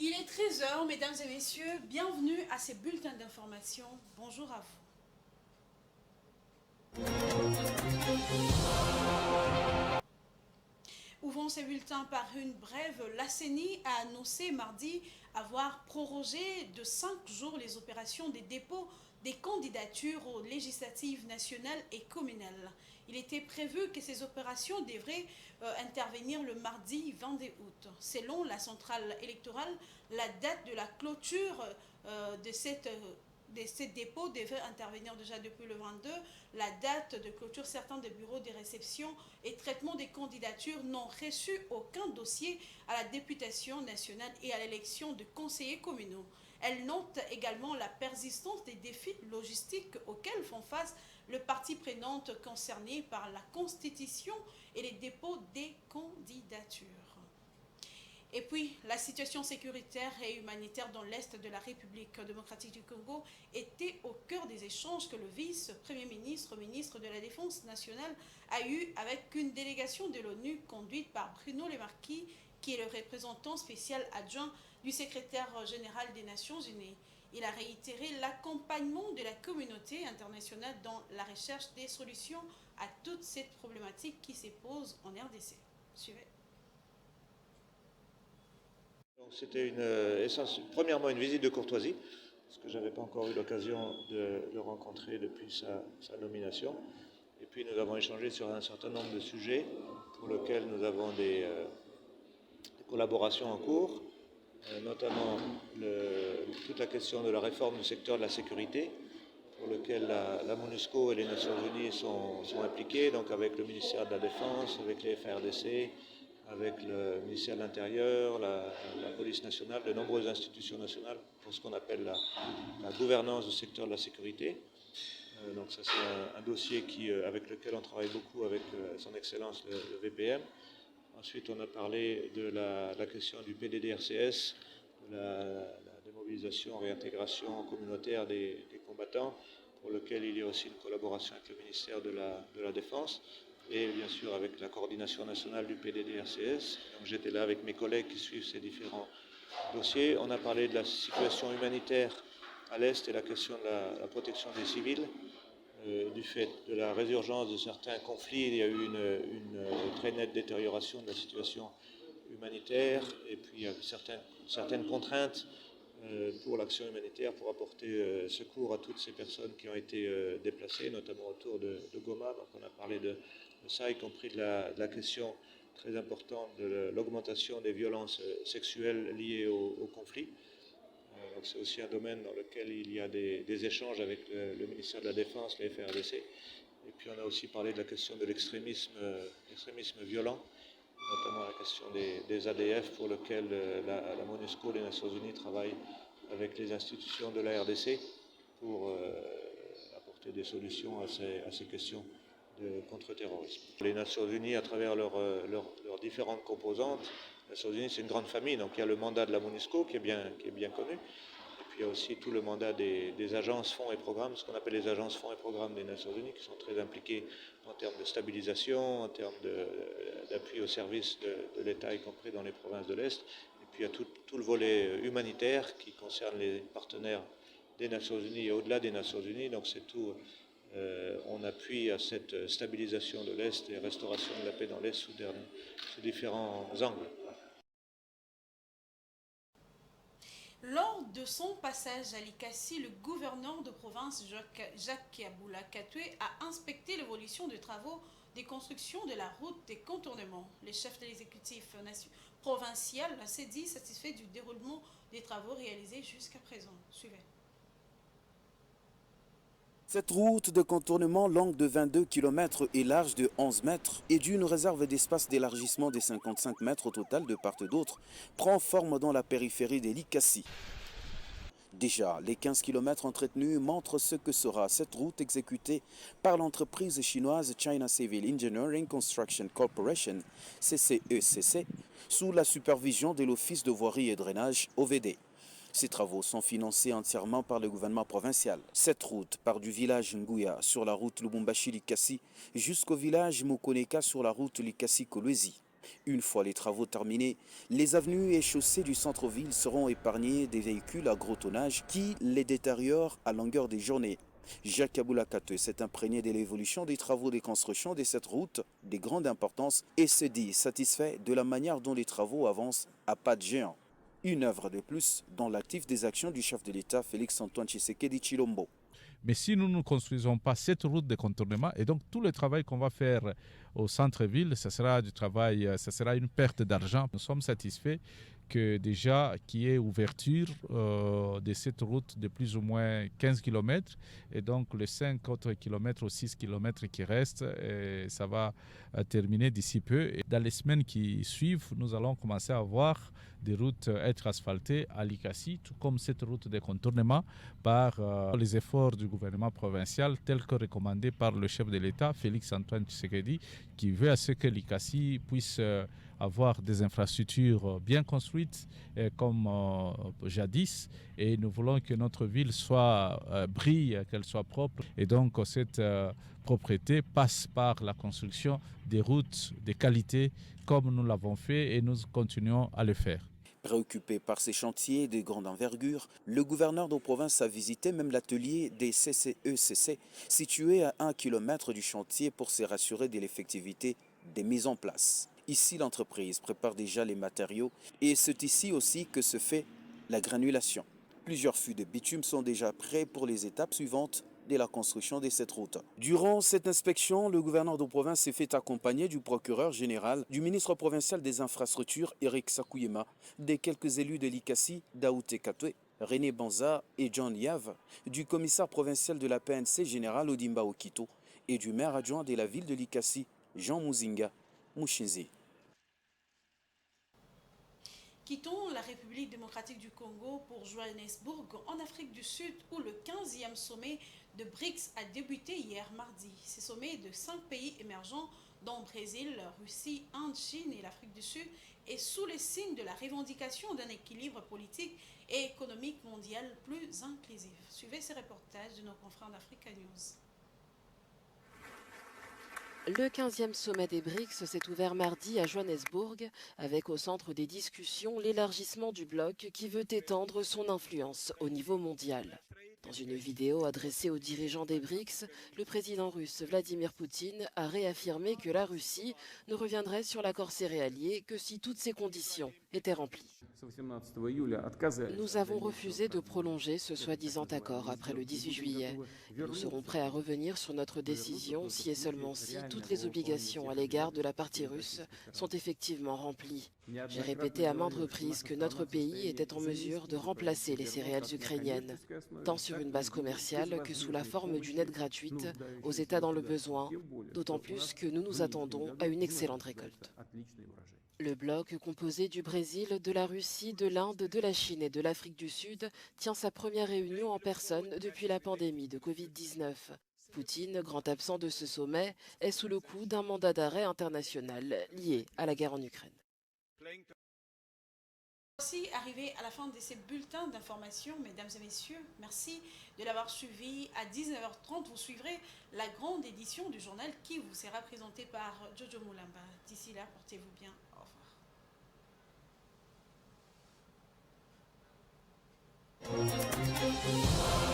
Il est 13 heures, mesdames et messieurs, bienvenue à ces bulletins d'information. Bonjour à vous. Ouvrons ces bulletins par une brève. La CENI a annoncé mardi avoir prorogé de 5 jours les opérations des dépôts des candidatures aux législatives nationales et communales. Il était prévu que ces opérations devraient intervenir le mardi 22 août. Selon la centrale électorale, la date de la clôture de ces dépôts devait intervenir déjà depuis le 22. La date de clôture, certains des bureaux de réception et traitement des candidatures n'ont reçu aucun dossier à la députation nationale et à l'élection de conseillers communaux. Elle note également la persistance des défis logistiques auxquels font face les parties prenantes concernées par la constitution et les dépôts des candidatures. Et puis, la situation sécuritaire et humanitaire dans l'Est de la République démocratique du Congo était au cœur des échanges que le vice-premier ministre, ministre de la Défense nationale, a eu avec une délégation de l'ONU conduite par Bruno Lemarquis, qui est le représentant spécial adjoint du secrétaire général des Nations Unies. Il a réitéré l'accompagnement de la communauté internationale dans la recherche des solutions à toute cette problématique qui se pose en RDC. Suivez. C'était premièrement une visite de courtoisie, parce que je n'avais pas encore eu l'occasion de le rencontrer depuis sa nomination. Et puis nous avons échangé sur un certain nombre de sujets pour lesquels nous avons des collaborations en cours, notamment toute la question de la réforme du secteur de la sécurité, pour lequel la MONUSCO et les Nations Unies sont impliquées, donc avec le ministère de la Défense, avec les FARDC, avec le ministère de l'Intérieur, la police nationale, de nombreuses institutions nationales pour ce qu'on appelle la gouvernance du secteur de la sécurité. Donc ça c'est un dossier avec lequel on travaille beaucoup avec son Excellence le VPM. Ensuite on a parlé de la question du PDDRCS, de la démobilisation, réintégration communautaire des combattants, pour lequel il y a aussi une collaboration avec le ministère de la Défense et bien sûr avec la coordination nationale du PDDRCS. Donc j'étais là avec mes collègues qui suivent ces différents dossiers. On a parlé de la situation humanitaire à l'Est et la question de la protection des civils. Du fait de la résurgence de certains conflits, il y a eu une très nette détérioration de la situation humanitaire et puis il y a certaines contraintes pour l'action humanitaire, pour apporter secours à toutes ces personnes qui ont été déplacées, notamment autour de Goma. Donc on a parlé de ça, y compris de la question très importante de l'augmentation des violences sexuelles liées au conflit. Donc c'est aussi un domaine dans lequel il y a des échanges avec le ministère de la Défense, les FARDC. Et puis on a aussi parlé de la question de l'extrémisme violent, notamment la question des ADF pour lequel la MONUSCO, les Nations Unies, travaillent avec les institutions de la RDC pour apporter des solutions à ces questions de contre-terrorisme. Les Nations Unies, à travers leurs différentes composantes, les Nations Unies c'est une grande famille, donc il y a le mandat de la MONUSCO qui est bien connu, et puis il y a aussi tout le mandat des agences, fonds et programmes, ce qu'on appelle les agences, fonds et programmes des Nations Unies, qui sont très impliquées en termes de stabilisation, en termes d'appui au service de l'État, y compris dans les provinces de l'Est. Et puis il y a tout le volet humanitaire qui concerne les partenaires des Nations Unies et au-delà des Nations Unies, donc c'est tout. On appuie à cette stabilisation de l'Est et restauration de la paix dans l'Est sous ces différents angles. Lors de son passage à Likassi, le gouverneur de province Jacques Kiaboula Katoué a inspecté l'évolution des travaux de construction de la route des contournements. Le chef de l'exécutif provincial s'est dit satisfait du déroulement des travaux réalisés jusqu'à présent. Suivez. Cette route de contournement longue de 22 km et large de 11 mètres et d'une réserve d'espace d'élargissement de 55 mètres au total de part et d'autre prend forme dans la périphérie de Likassi. Déjà, les 15 km entretenus montrent ce que sera cette route exécutée par l'entreprise chinoise China Civil Engineering Construction Corporation, CCECC, sous la supervision de l'Office de voirie et drainage OVD. Ces travaux sont financés entièrement par le gouvernement provincial. Cette route part du village Nguya sur la route Lubumbashi-Likassi jusqu'au village Mukoneka sur la route Likassi-Kolwezi. Une fois les travaux terminés, les avenues et chaussées du centre-ville seront épargnées des véhicules à gros tonnage qui les détériorent à longueur des journées. Jacques Aboulakate s'est imprégné de l'évolution des travaux de construction de cette route de grande importance et se dit satisfait de la manière dont les travaux avancent à pas de géant. Une œuvre de plus dans l'actif des actions du chef de l'État Félix-Antoine Tshisekedi Tshilombo. Mais si nous ne construisons pas cette route de contournement, et donc tout le travail qu'on va faire au centre-ville, ce sera du travail, ce sera une perte d'argent. Nous sommes satisfaits que déjà qu'il y ait ouverture de cette route de plus ou moins 15 km et donc les 5 autres kilomètres ou 6 km qui restent, ça va terminer d'ici peu. Et dans les semaines qui suivent, nous allons commencer à voir des routes être asphaltées à Likassi, tout comme cette route de contournement par les efforts du gouvernement provincial tels que recommandés par le chef de l'État, Félix-Antoine Tshisekedi, qui veut à ce que Likassi puisse avoir des infrastructures bien construites comme jadis, et nous voulons que notre ville soit brille, qu'elle soit propre, et donc cette propreté passe par la construction des routes de qualité comme nous l'avons fait et nous continuons à le faire. Préoccupé par ces chantiers de grande envergure, le gouverneur de province a visité même l'atelier des CCECC, situé à 1 km du chantier pour se rassurer de l'effectivité des mises en place. Ici, l'entreprise prépare déjà les matériaux et c'est ici aussi que se fait la granulation. Plusieurs fûts de bitume sont déjà prêts pour les étapes suivantes de la construction de cette route. Durant cette inspection, le gouverneur de province s'est fait accompagner du procureur général, du ministre provincial des infrastructures, Eric Sakouyema, des quelques élus de Likassi, Daoute Katwe, René Banza et John Liave, du commissaire provincial de la PNC général Odimba Okito et du maire adjoint de la ville de Likassi, Jean Muzinga Mushinzi. Quittons la République démocratique du Congo pour Johannesburg, en Afrique du Sud, où le 15e sommet de BRICS a débuté hier mardi. Ce sommet de 5 pays émergents, dont Brésil, Russie, Inde, Chine et l'Afrique du Sud, est sous les signes de la revendication d'un équilibre politique et économique mondial plus inclusif. Suivez ces reportages de nos confrères d'Africa News. Le 15e sommet des BRICS s'est ouvert mardi à Johannesburg, avec au centre des discussions l'élargissement du bloc qui veut étendre son influence au niveau mondial. Dans une vidéo adressée aux dirigeants des BRICS, le président russe Vladimir Poutine a réaffirmé que la Russie ne reviendrait sur l'accord céréalier que si toutes ces conditions étaient remplies. Nous avons refusé de prolonger ce soi-disant accord après le 18 juillet. Nous serons prêts à revenir sur notre décision si et seulement si toutes les obligations à l'égard de la partie russe sont effectivement remplies. J'ai répété à maintes reprises que notre pays était en mesure de remplacer les céréales ukrainiennes, tant sur une base commerciale que sous la forme d'une aide gratuite aux États dans le besoin, d'autant plus que nous nous attendons à une excellente récolte. Le bloc composé du Brésil, de la Russie, de l'Inde, de la Chine et de l'Afrique du Sud tient sa première réunion en personne depuis la pandémie de Covid-19. Poutine, grand absent de ce sommet, est sous le coup d'un mandat d'arrêt international lié à la guerre en Ukraine. Voici arrivé à la fin de ces bulletins d'information, mesdames et messieurs. Merci de l'avoir suivi. À 19h30, vous suivrez la grande édition du journal qui vous sera présentée par Jojo Moulamba. D'ici là, portez-vous bien. Au revoir.